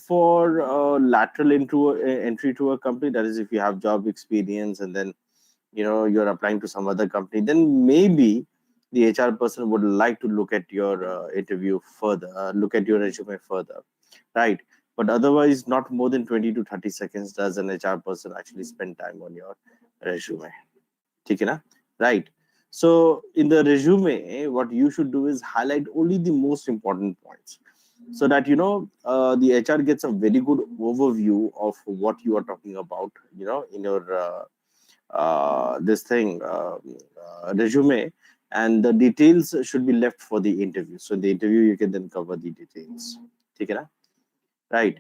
for lateral entry to a company, that is if you have job experience and then you're applying to some other company, then maybe the HR person would like to look at your interview further, look at your resume further, right? But otherwise, not more than 20 to 30 seconds does an HR person actually spend time on your resume. ठीक है ना? Right. So in the resume, what you should do is highlight only the most important points, so that the HR gets a very good overview of what you are talking about, in your this thing resume, and the details should be left for the interview. So in the interview, you can then cover the details. ठीक है ना? Right.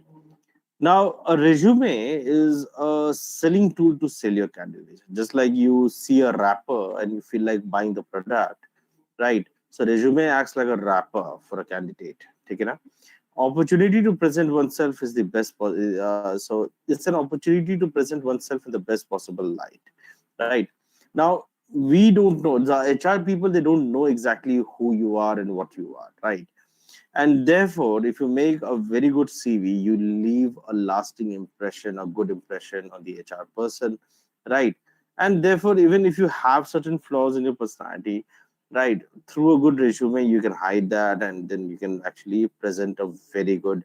Now, a resume is a selling tool to sell your candidate. Just like you see a wrapper and you feel like buying the product, right? So resume acts like a wrapper for a candidate. ठीक है ना? Opportunity to present oneself is the best. So it's an opportunity to present oneself in the best possible light, right? Now we don't know, the HR people, they don't know exactly who you are and what you are, right? And therefore, if you make a very good CV, you leave a lasting impression, a good impression on the HR person, right? And therefore, even if you have certain flaws in your personality, right, through a good resume, you can hide that, and then you can actually present a very good,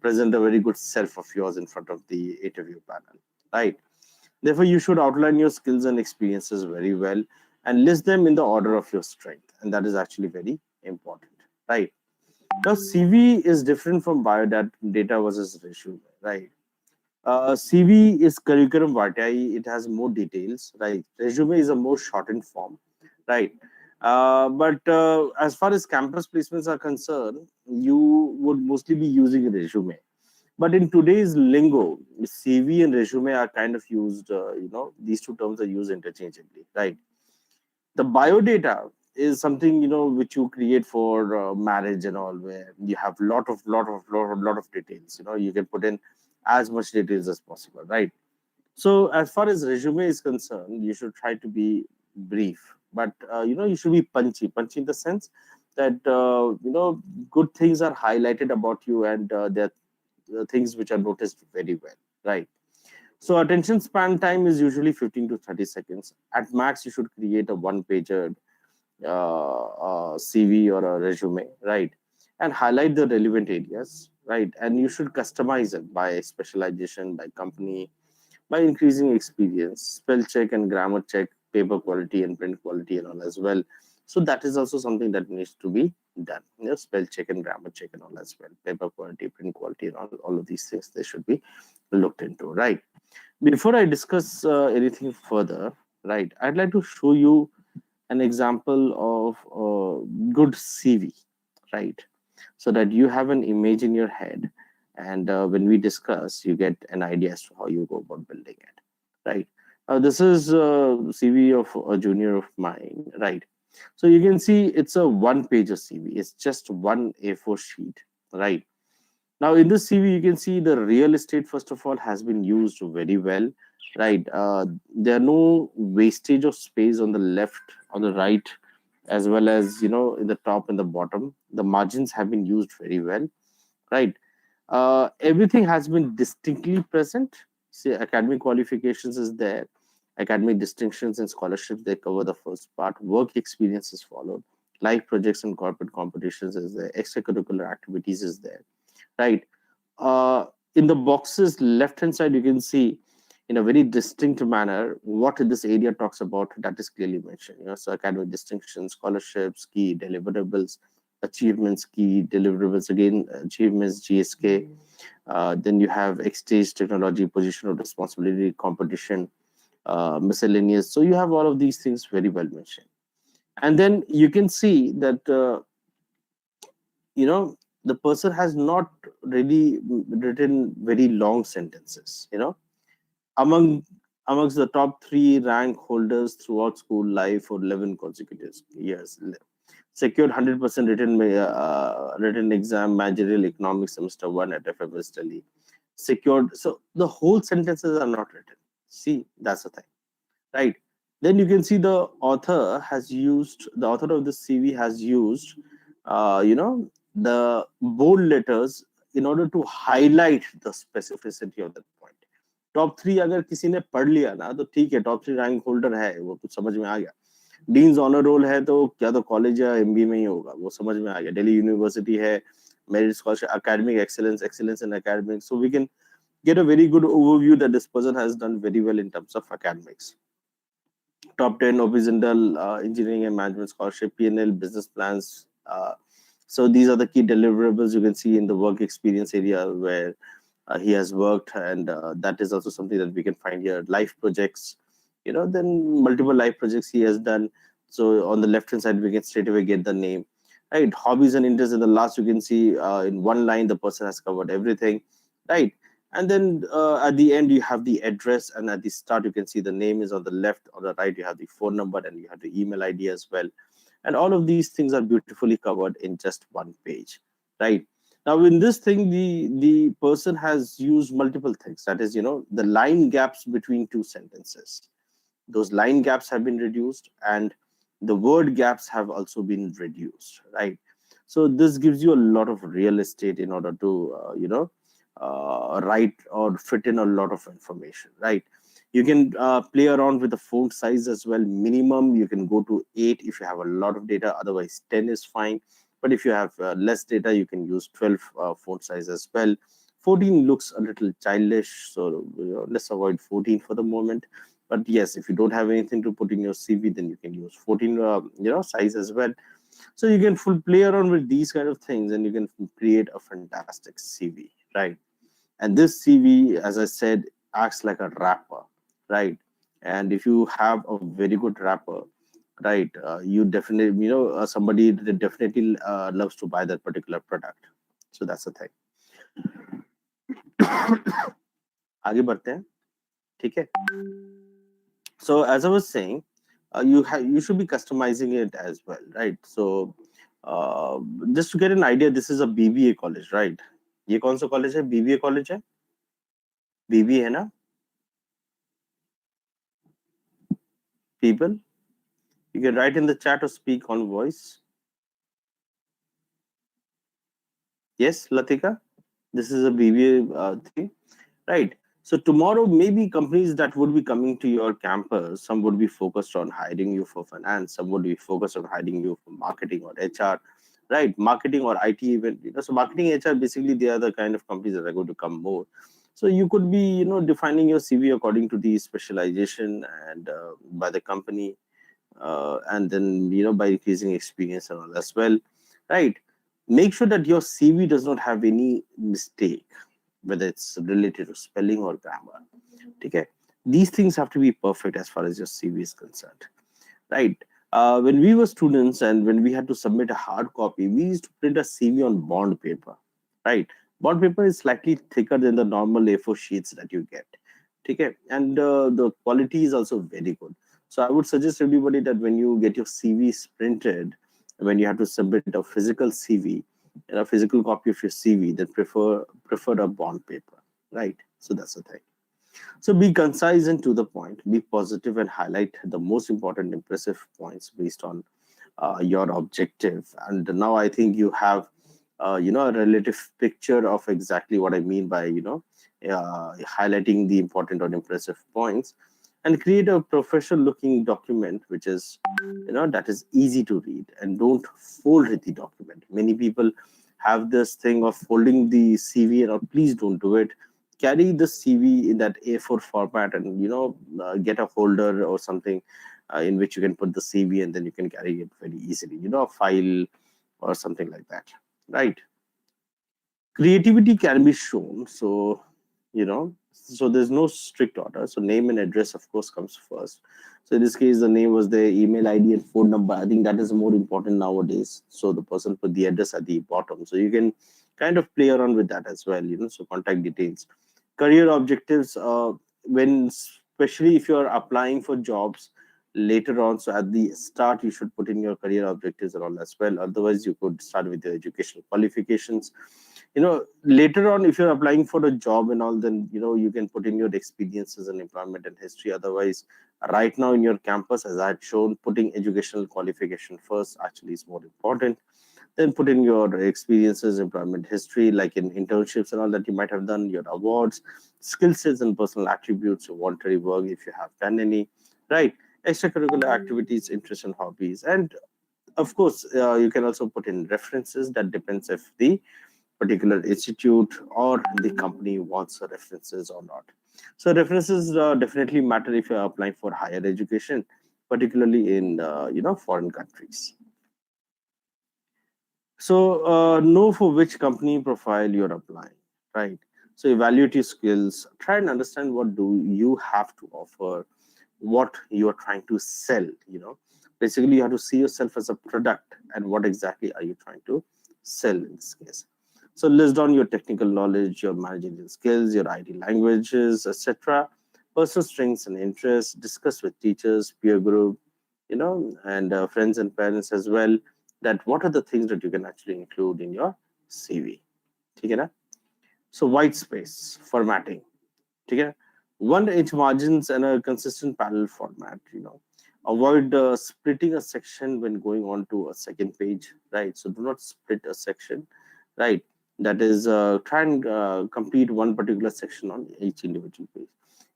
present a very good self of yours in front of the interview panel, right? Therefore, you should outline your skills and experiences very well and list them in the order of your strength. And that is actually very important, right? Now, CV is different from biodata versus resume, right? CV is curriculum vitae, it has more details, right? Resume is a more shortened form, right? But as far as campus placements are concerned, you would mostly be using a resume. But in today's lingo, CV and resume are kind of used, these two terms are used interchangeably, right? The biodata is something, which you create for marriage and all, where you have lot of details. You can put in as much details as possible, right? So as far as resume is concerned, you should try to be brief, but you should be punchy in the sense that good things are highlighted about you, and they're things which are noticed very well, right? So attention span time is usually 15 to 30 seconds. At max, you should create a one-pager CV or a resume, right? And highlight the relevant areas, right? And you should customize it by specialization, by company, by increasing experience, spell check and grammar check, paper quality and print quality and all as well. So that is also something that needs to be done. Spell check and grammar check and all as well, paper quality, print quality, and all of these things, they should be looked into, right? Before I discuss anything further, right, I'd like to show you an example of a good CV, right? So that you have an image in your head, and when we discuss, you get an idea as to how you go about building it, right? This is a CV of a junior of mine, right? So you can see it's a one-pager CV. It's just one A4 sheet, right? Now, in this CV, you can see the real estate, first of all, has been used very well, right? There are no wastage of space on the left, on the right, as well as, in the top and the bottom. The margins have been used very well, right? Everything has been distinctly present. See, academic qualifications is there. Academic distinctions and scholarships, they cover the first part. Work experience is followed. Life projects and corporate competitions is there. Extracurricular activities is there, right? In the boxes left hand side, you can see in a very distinct manner what this area talks about. That is clearly mentioned. So academic distinctions, scholarships, key deliverables, achievements, key deliverables, again achievements, GSK. Then you have exchange, technology, position of responsibility, competition, miscellaneous. So you have all of these things very well mentioned. And then you can see that the person has not really written very long sentences. Among amongst the top 3 rank holders throughout school life for 11 consecutive years, secured 100% written exam managerial economics semester 1 at FMS Delhi, secured. So the whole sentences are not written. See, that's the thing, right? Then you can see the author of the CV has used the bold letters in order to highlight the specificity of that point. Top three अगर किसी ने पढ़ लिया ना तो ठीक है, top three rank holder है, वो कुछ समझ में आ गया। डीन्स ऑनर रोल है तो क्या तो कॉलेज या एमबी में ही होगा, वो समझ में आ गया। दिल्ली यूनिवर्सिटी है, merit scholarship, academic excellence, excellence in academics, so we can get a very good overview that this person has done very well in terms of academics. Top 10 Obizental engineering and management scholarship, PNL, business plans. So these are the key deliverables you can see in the work experience area where he has worked, and that is also something that we can find here. Life projects, then multiple life projects he has done. So on the left hand side, we can straight away get the name. Right, hobbies and interests in the last, you can see in one line the person has covered everything. Right, and then at the end you have the address, and at the start you can see the name is on the left. On the right you have the phone number, and you have the email ID as well. And all of these things are beautifully covered in just one page. Right, now in this thing, the person has used multiple things. That is, the line gaps between two sentences, those line gaps have been reduced, and the word gaps have also been reduced. Right, so this gives you a lot of real estate in order to write or fit in a lot of information. Right, you can play around with the font size as well. Minimum you can go to 8 if you have a lot of data, otherwise 10 is fine. But if you have less data, you can use 12 font size as well. 14 looks a little childish, so let's avoid 14 for the moment. But yes, if you don't have anything to put in your CV, then you can use 14 size as well. So you can full play around with these kind of things, and you can create a fantastic CV. Right, and this CV, as I said, acts like a wrapper. Right, and if you have a very good wrapper, right, you definitely, somebody that definitely loves to buy that particular product. So that's the thing. आगे बढ़ते हैं, ठीक है? So as I was saying, you should be customizing it as well, right? So just to get an idea, this is a BBA college, right? ये कौन सा college है? BBA college है? BBA है ना? People, you can write in the chat or speak on voice. Yes, Latika, this is a BBA thing, right? So tomorrow, maybe companies that would be coming to your campus, some would be focused on hiring you for finance, some would be focused on hiring you for marketing or HR, right? Marketing or IT even, so marketing, HR, basically they are the kind of companies that are going to come more. So you could be, defining your CV according to the specialization and by the company, and then, by increasing experience and all as well, right? Make sure that your CV does not have any mistake, whether it's related to spelling or grammar. Okay, these things have to be perfect as far as your CV is concerned, right? When we were students and when we had to submit a hard copy, we used to print a CV on bond paper, right? Bond paper is slightly thicker than the normal A4 sheets that you get. Okay, and the quality is also very good. So I would suggest everybody that when you get your CVs printed, when you have to submit a physical CV, a physical copy of your CV, then prefer a bond paper, right? So that's the thing. So be concise and to the point, be positive and highlight the most important impressive points based on your objective. And now I think you have, a relative picture of exactly what I mean by, highlighting the important or impressive points, and create a professional looking document, which is, that is easy to read, and don't fold the document. Many people have this thing of folding the CV, and please don't do it. Carry the CV in that A4 format, and get a holder or something in which you can put the CV, and then you can carry it very easily. A file or something like that, right? Creativity can be shown, so so there's no strict order. So name and address, of course, comes first. So in this case, the name was the email ID and phone number. I think that is more important nowadays. So the person put the address at the bottom, so you can kind of play around with that as well. So contact details, career objectives, when especially if you're applying for jobs later on. So at the start you should put in your career objectives and all as well. Otherwise you could start with your educational qualifications. Later on, if you're applying for a job and all, then you can put in your experiences and employment and history. Otherwise, right now in your campus, as I had shown, putting educational qualification first actually is more important. Then put in your experiences, employment history, like in internships and all that you might have done, your awards, skill sets and personal attributes, your voluntary work if you have done any, right? Extracurricular activities, interests and hobbies. And of course, you can also put in references. That depends if the particular institute or the company wants references or not. So references definitely matter if you're applying for higher education, particularly in foreign countries. So know for which company profile you're applying, right? So evaluate your skills, try and understand what do you have to offer, what you are trying to sell. Basically you have to see yourself as a product, and what exactly are you trying to sell in this case. So list down your technical knowledge, your managerial skills, your IT languages, etc., personal strengths and interests. Discuss with teachers, peer group, and friends and parents as well, that what are the things that you can actually include in your CV. ठीक है ना? So white space formatting. ठीक है? 1 inch margins and a consistent parallel format. Avoid splitting a section when going on to a second page, right? So do not split a section, right? That is, try and complete one particular section on each individual page.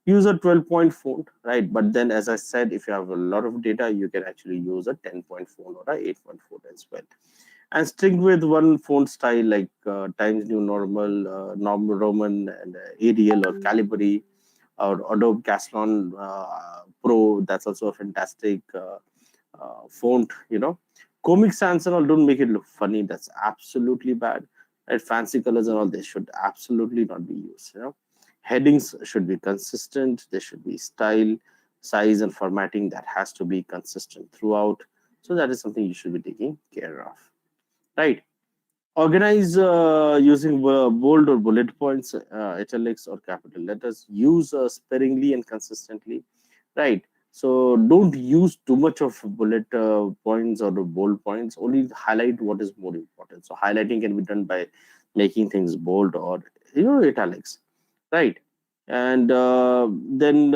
Use a 12-point font, right? But then, as I said, if you have a lot of data, you can actually use a 10-point font or a 8-point font as well. And stick with one font style like Times New Normal, Normal Roman, and Arial or Calibri, or Adobe Caslon Pro. That's also a fantastic font. Comic Sans and all, don't make it look funny. That's absolutely bad. Right? Fancy colors and all, they should absolutely not be used. Headings should be consistent. There should be style, size, and formatting that has to be consistent throughout. So that is something you should be taking care of. Right. Organize using bold or bullet points, italics or capital letters. Use sparingly and consistently. Right. So don't use too much of bullet points or bold points. Only highlight what is more important. So highlighting can be done by making things bold or italics, right? And then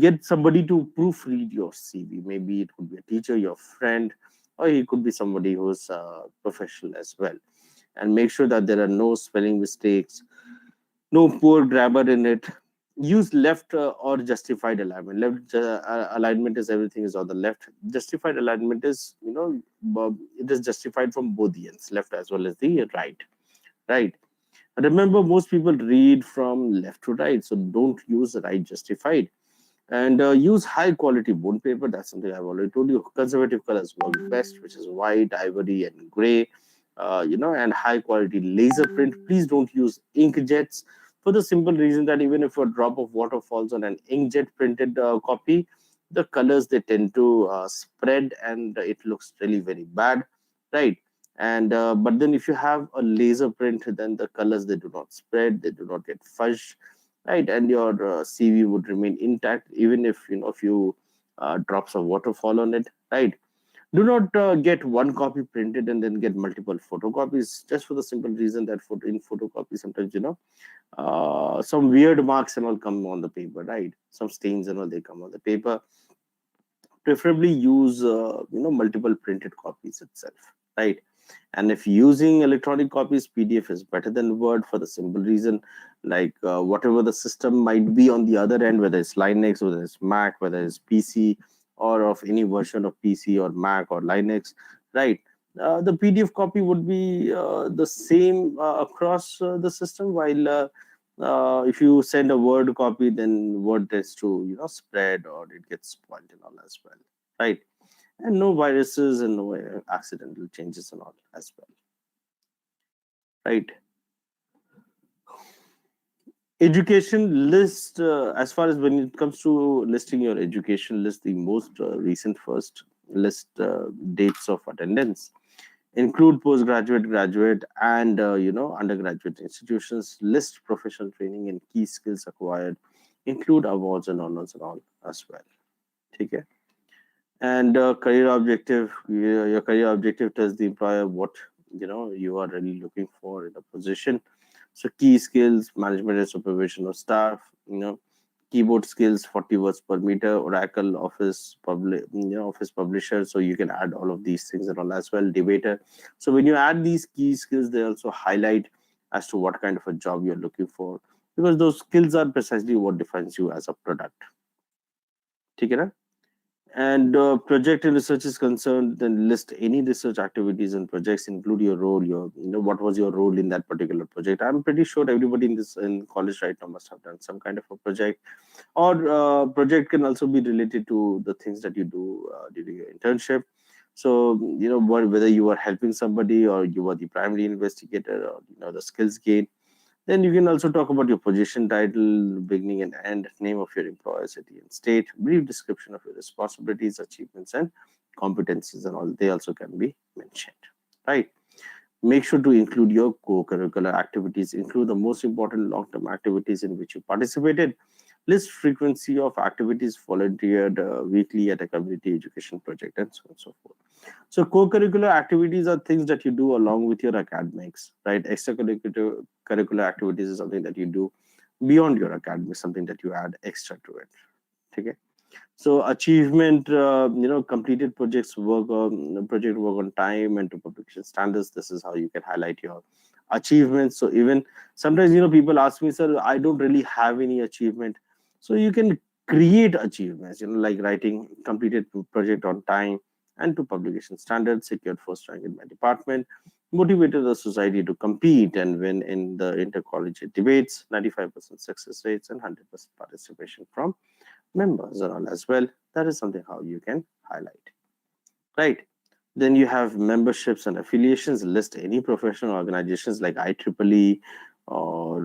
get somebody to proofread your CV. Maybe it could be a teacher, your friend, or it could be somebody who's professional as well. And make sure that there are no spelling mistakes, no poor grammar in it. Use left or justified alignment. Left alignment is everything is on the left. Justified alignment is it is justified from both the ends, left as well as the right. Right. Remember, most people read from left to right, so don't use right justified. And use high quality bond paper. That's something I've already told you. Conservative colors work best, which is white, ivory, and gray. And high quality laser print. Please don't use inkjets, for the simple reason that even if a drop of water falls on an inkjet printed copy, the colors they tend to spread, and it looks really very bad, right? And but then if you have a laser print, then the colors they do not spread, they do not get fudged, right? And your CV would remain intact even if a few drops of water fall on it, right? Do not get one copy printed and then get multiple photocopies, just for the simple reason that in photocopy sometimes some weird marks and all come on the paper, right? Some stains and all they come on the paper. Preferably use multiple printed copies itself, right? And if using electronic copies, PDF is better than Word, for the simple reason, like whatever the system might be on the other end, whether it's Linux, whether it's Mac, whether it's PC, or of any version of PC or Mac or Linux, right? The PDF copy would be the same across the system, while if you send a Word copy, then Word tends to spread, or it gets spoiled and all as well, right? And no viruses and no accidental changes and all as well, right? Education list, as far as when it comes to listing your education list, the most recent first list dates of attendance include postgraduate, graduate, and undergraduate institutions. List professional training and key skills acquired, include awards and honors and all as well. Okay. And career objective, your career objective tells the employer what you are really looking for in a position. So key skills: management and supervision of staff, Keyboard skills 40 words per meter, Oracle, Office Publisher. So you can add all of these things and all as well. Debater. So when you add these key skills, they also highlight as to what kind of a job you're looking for, because those skills are precisely what defines you as a product. Okay, and project and research is concerned, then list any research activities and projects, include your role, what was your role in that particular project. I'm pretty sure everybody in college right now must have done some kind of a project, or project can also be related to the things that you do during your internship. So whether you are helping somebody or you are the primary investigator, or the skills gain. Then you can also talk about your position title, beginning and end, name of your employer, city and state, brief description of your responsibilities, achievements, and competencies, and all. They also can be mentioned, right? Make sure to include your co-curricular activities. Include the most important long-term activities in which you participated. List frequency of activities volunteered weekly at a community education project, and so on and so forth. So co-curricular activities are things that you do along with your academics, right? Extracurricular curricular activities is something that you do beyond your academics, something that you add extra to it. Okay. So achievement, completed project work on time and to publication standards. This is how you can highlight your achievements. So even sometimes, people ask me, sir, I don't really have any achievement. So you can create achievements, like writing completed project on time and to publication standards, secured first rank in my department, motivated the society to compete and win in the intercollegiate debates, 95% success rates and 100% participation from members and all as well. That is something how you can highlight, right? Then you have memberships and affiliations. List any professional organizations like IEEE or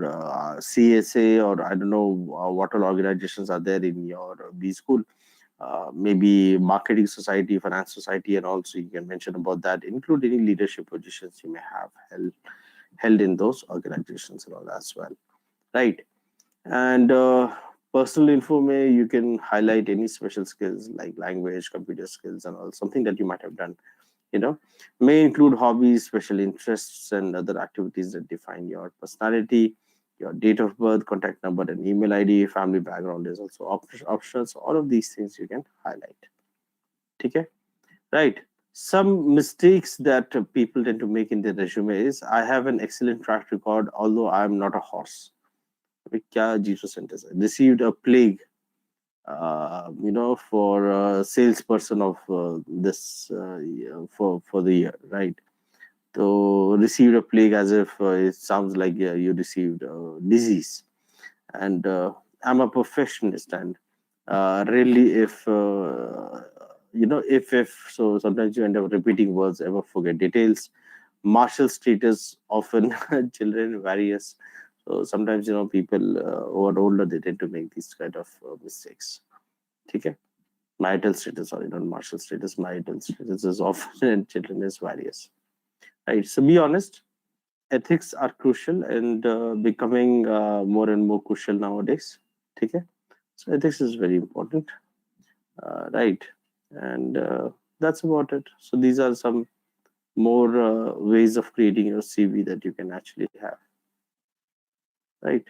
CSA, or I don't know what all organizations are there in your B school. Maybe marketing society, finance society, and also you can mention about that. Include any leadership positions you may have held in those organizations and all as well, right? And personal info, you can highlight any special skills like language, computer skills, and all, something that you might have done. May include hobbies, special interests, and other activities that define your personality. Your date of birth, contact number, and email ID. Family background is also optional. So all of these things you can highlight. Okay, right? Some mistakes that people tend to make in their resume is, I have an excellent track record, although I am not a horse. क्या zero sentence है? Received a plague, for a salesperson of this for the year, right? So received a plague, as if it sounds like you received disease. And I'm a perfectionist, and really, if so, sometimes you end up repeating words, ever forget details. Martial status, often children various. So sometimes people who are older, they tend to make these kind of mistakes. Okay. Marital status, sorry, not martial status. Marital status is often and children is various. Right. So be honest. Ethics are crucial and becoming more and more crucial nowadays. Okay. So ethics is very important. Right. And that's about it. So these are some more ways of creating your CV that you can actually have. Right.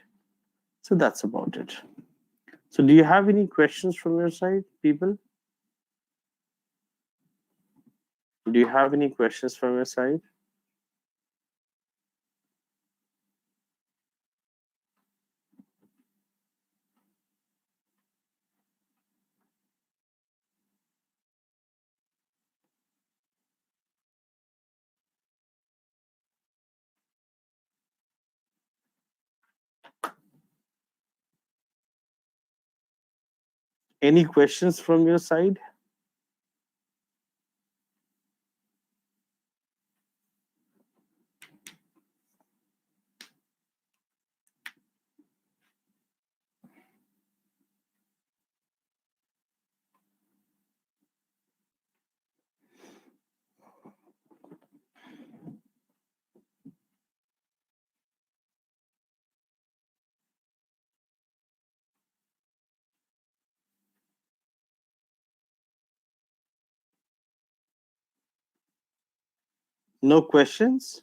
So that's about it. So do you have any questions from your side, people? Do you have any questions from your side? Any questions from your side? No questions?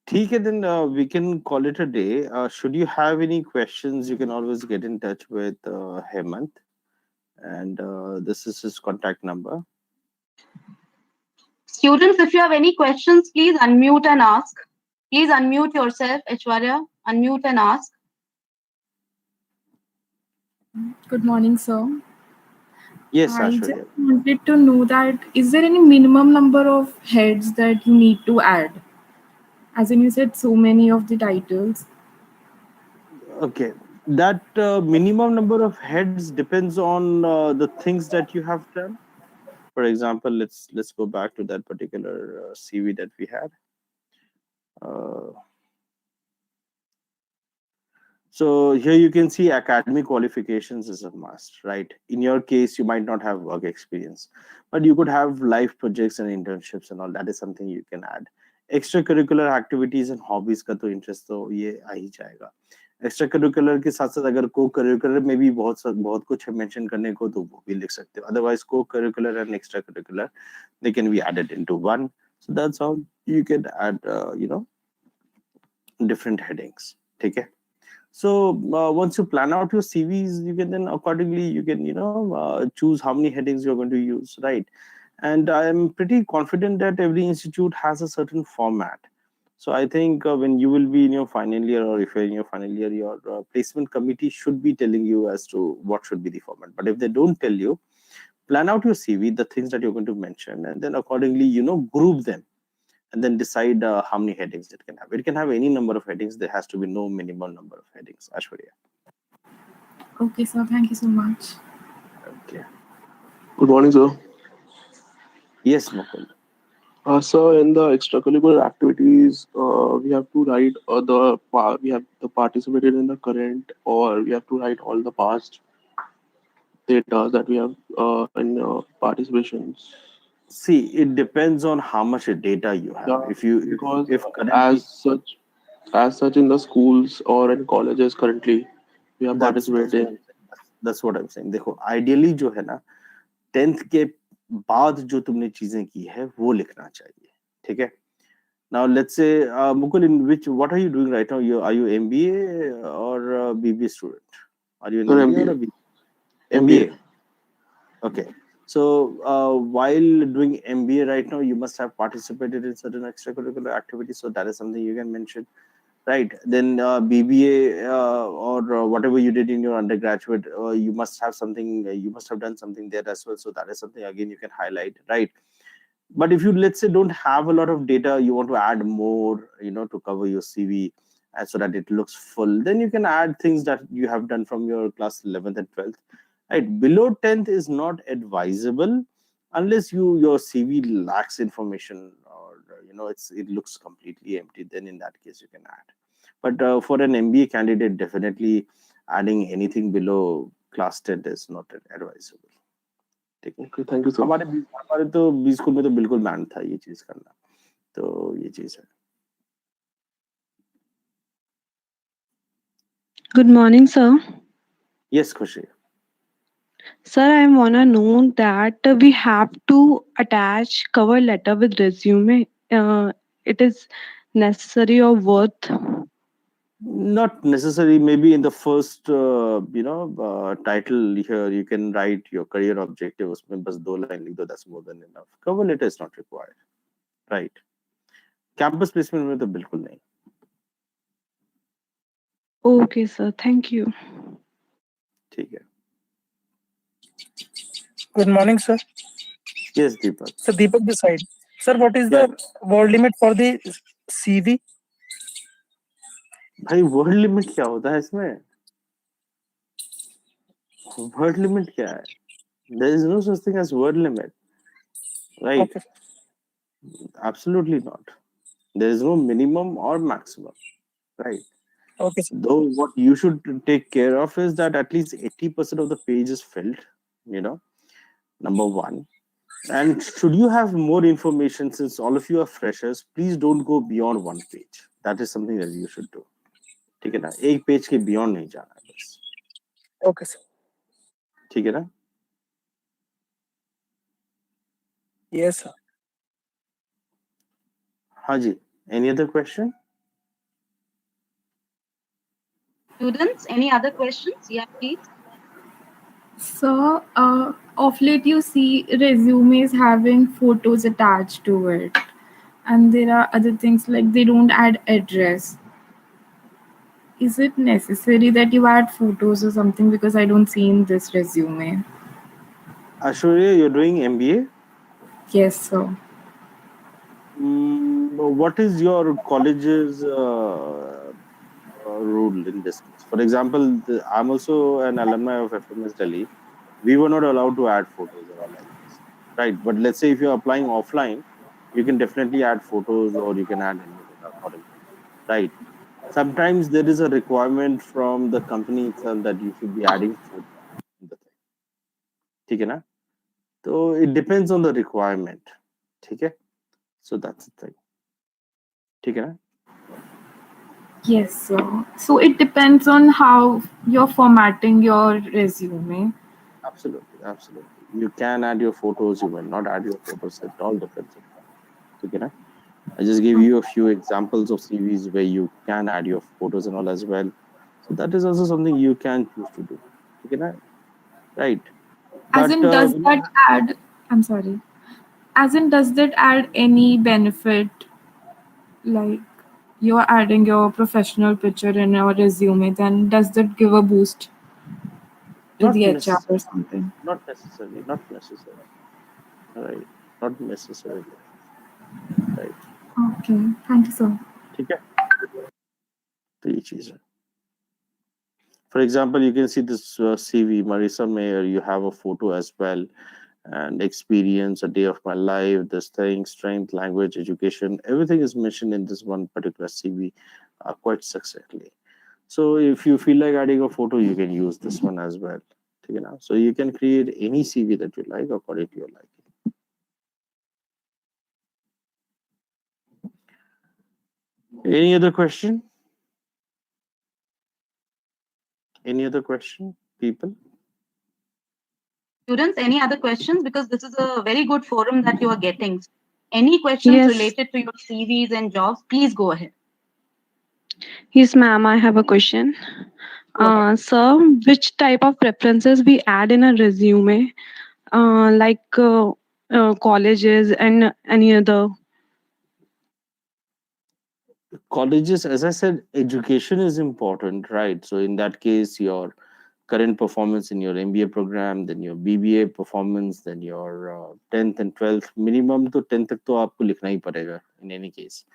ठीक है, then we can call it a day. Should you have any questions, you can always get in touch with Hemant, and this is his contact number. Students, if you have any questions, please unmute and ask. Please unmute yourself, Aishwarya. Unmute and ask. Good morning, sir. Yes, I Ashwarya. just wanted to know that is there any minimum number of heads that you need to add? As in, you said so many of the titles. Okay, that minimum number of heads depends on the things that you have done. For example, let's go back to that particular CV that we had. So here you can see academic qualifications is a must, right? In your case, you might not have work experience, but you could have life projects and internships and all. That is something you can add. Extracurricular activities and hobbies का तो interest तो ये आ ही जाएगा. Extra curricular के साथ साथ अगर को करिकुलर में भी बहुत कुछ मेंशन करने को तो वो भी लिख सकते हो. Otherwise, co curricular and extra curricular they can be added into one. So that's how you can add different headings. ठीक है. So once you plan out your CVs, you can then accordingly you can choose how many headings you're going to use, right? And I'm pretty confident that every institute has a certain format. So I think when you will be in your final year, or if you're in your final year, your placement committee should be telling you as to what should be the format. But if they don't tell you, plan out your CV, the things that you're going to mention, and then accordingly group them, and then decide how many headings it can have. It can have any number of headings. There has to be no minimum number of headings. Ashwarya. Okay, sir. Thank you so much. Okay. Good morning, sir. Yes, Mukul. So in the extracurricular activities, we have to write we have the participated in the current, or we have to write all the past data that we have in participations. See, it depends on how much data you have. Yeah, because if currently, as such in the schools or in colleges currently, we are participating. that's what I'm saying. देखो, ideally जो है ना 10th के बाद जो तुमने चीजें की है वो लिखना चाहिए. ठीक है. Now let's say Mukul, what are you doing right now? Are you MBA or BBA student? Are you an MBA or a BBA? MBA. Okay. So while doing MBA right now, you must have participated in certain extracurricular activities. So that is something you can mention, right? Then BBA or whatever you did in your undergraduate, you must have something. You must have done something there as well. So that is something again you can highlight, right? But if you, let's say, don't have a lot of data, you want to add more, to cover your CV, so that it looks full, then you can add things that you have done from your class 11th and 12th. Right, below 10th is not advisable unless your CV lacks information, or it looks completely empty. Then in that case you can add. But for an MBA candidate, definitely adding anything below class 10 is not advisable. Okay, thank you, sir. हमारे तो 20 school में तो बिल्कुल ban था ये चीज करना, तो ये चीज है. Good morning, sir. Yes, Khushi. Sir, I wanna know that we have to attach cover letter with resume. It is necessary or worth? Not necessary. Maybe in the first title here you can write your career objective. उसमें बस 2 line लिख दो, that's more than enough. Cover letter is not required, right? Campus placement में तो बिल्कुल नहीं. Okay, sir. Thank you. ठीक है. Good morning, sir. Yes, Deepak. So Deepak this side. Sir, what is the word limit for the CV? भाई word limit क्या होता है इसमें? Word limit क्या है? There is no such thing as word limit, right? Okay. Absolutely not. There is no minimum or maximum, right? Okay, sir. Though what you should take care of is that at least 80% of the page is filled, number one. And should you have more information, since all of you are freshers, please don't go beyond 1 page. That is something that you should do. ठीक है ना? एक page के beyond नहीं जाना है बस. Okay, sir. ठीक है ना? Yes, sir. हाँ जी. Any other question? Students, any other questions? Yeah, please. So, of late you see resumes having photos attached to it, and there are other things like they don't add address. Is it necessary that you add photos or something? Because I don't see in this resume. Ashwarya, you're doing MBA. Yes, sir. What is your college's rule in this case? For example, I'm also an alumni of FMS Delhi. We were not allowed to add photos or all like this, right? But let's say if you're applying offline, you can definitely add photos or you can add anything according to you, right? Sometimes there is a requirement from the company itself that you should be adding photos in the thing. ठीक है ना? So it depends on the requirement. ठीक है? So that's the thing. ठीक है ना? Yes, sir. So it depends on how you're formatting your resume. Absolutely, absolutely. You can add your photos, you may not add your photos. It all depends on that. Okay, na? I just gave you a few examples of CVs where you can add your photos and all as well. So that is also something you can choose to do. Okay, na? Right. As But in, does that add? I'm sorry. As in, does that add any benefit? Like you're adding your professional picture in your resume, then does that give a boost to not the HR necessarily, or something? not necessarily, not necessarily. Right. Not necessarily. Right. Okay, thank you, sir. ठीक है? तो ये चीज है. For example, you can see this CV, Marisa Mayer, you have a photo as well, and experience, a day of my life, this thing, strength, language, education, everything is mentioned in this one particular CV quite successfully. So if you feel like adding a photo, you can use this one as well. You know, so you can create any CV that you like according to your liking. Any other question? Any other question, people? Students, any other questions? Because this is a very good forum that you are getting. Any questions Yes. related to your CVs and jobs, please go ahead. Yes, ma'am, I have a question. Sir, which type of preferences we add in a resume, colleges and any other? Colleges, as I said, education is important, right? So in that case, your current performance in your MBA program, then your BBA performance, then your 10th and 12th, minimum to 10th तक तो आपको लिखना ही पड़ेगा in any case,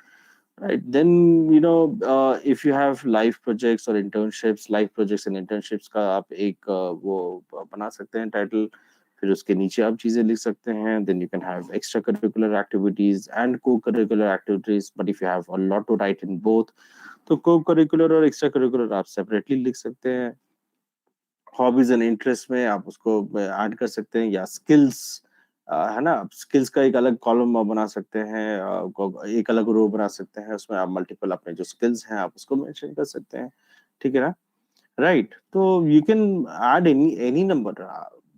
right? Then if you have life projects or internships, life projects and internships का आप एक वो बना सकते हैं title, फिर उसके नीचे आप चीजें लिख सकते हैं. Then you can have extracurricular activities and co-curricular activities. But if you have a lot to write in both, तो co-curricular और extracurricular आप separately लिख सकते हैं. हॉबीज एंड इंटरेस्ट में आप उसको ऐड कर सकते हैं, या स्किल्स है ना, स्किल्स का एक अलग कॉलम बना सकते हैं, एक अलग रो बना सकते हैं, उसमें आप मल्टीपल अपने जो स्किल्स हैं आप उसको मेंशन कर सकते हैं. ठीक है ना? राइट. तो you can add any number.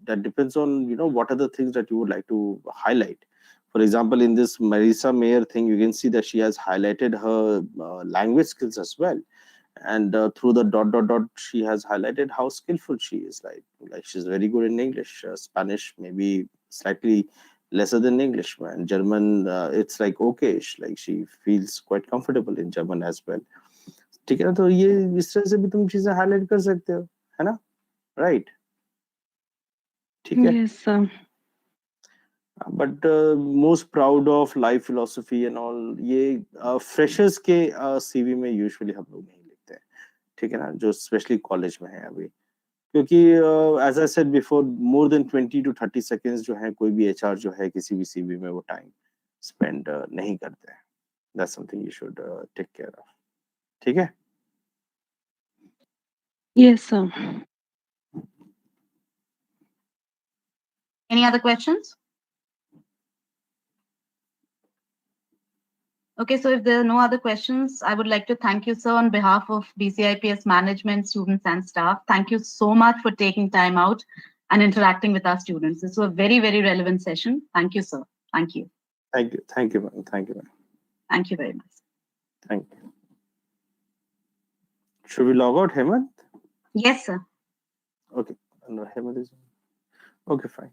that depends on what are the things that you would like to highlight. For example, in this Marisa Mayer thing, you can see that she has highlighted her language skills as well. And through the ... she has highlighted how skillful she is. Like she's very good in English. Spanish maybe slightly lesser than English, and German it's like okayish. Like she feels quite comfortable in German as well. ठीक है ना? तो ये इस तरह से भी तुम चीजें हाईलाइट कर सकते हो, है ना? राइट. ठीक है. Yes, sir. But most proud of life philosophy and all, ये freshers के CV में usually हम लोग नहीं लिखते हैं. ठीक है ना? जो स्पेशली कॉलेज में है अभी, क्योंकि as I said before, more than 20 to 30 seconds जो है कोई भी एचआर जो है किसी भी सीवी में वो टाइम स्पेंड नहीं करते हैं. That's something you should take care of. ठीक है? Yes, sir. Any other questions? Okay, so if there are no other questions, I would like to thank you, sir, on behalf of BCIPS management, students, and staff. Thank you so much for taking time out and interacting with our students. This was a very, very relevant session. Thank you, sir. Thank you. Thank you. Thank you, ma'am. Thank you, ma'am. Thank you very much. Thank you. Should we log out, Hemant? Yes, sir. Okay. And Rahim is- Okay, fine.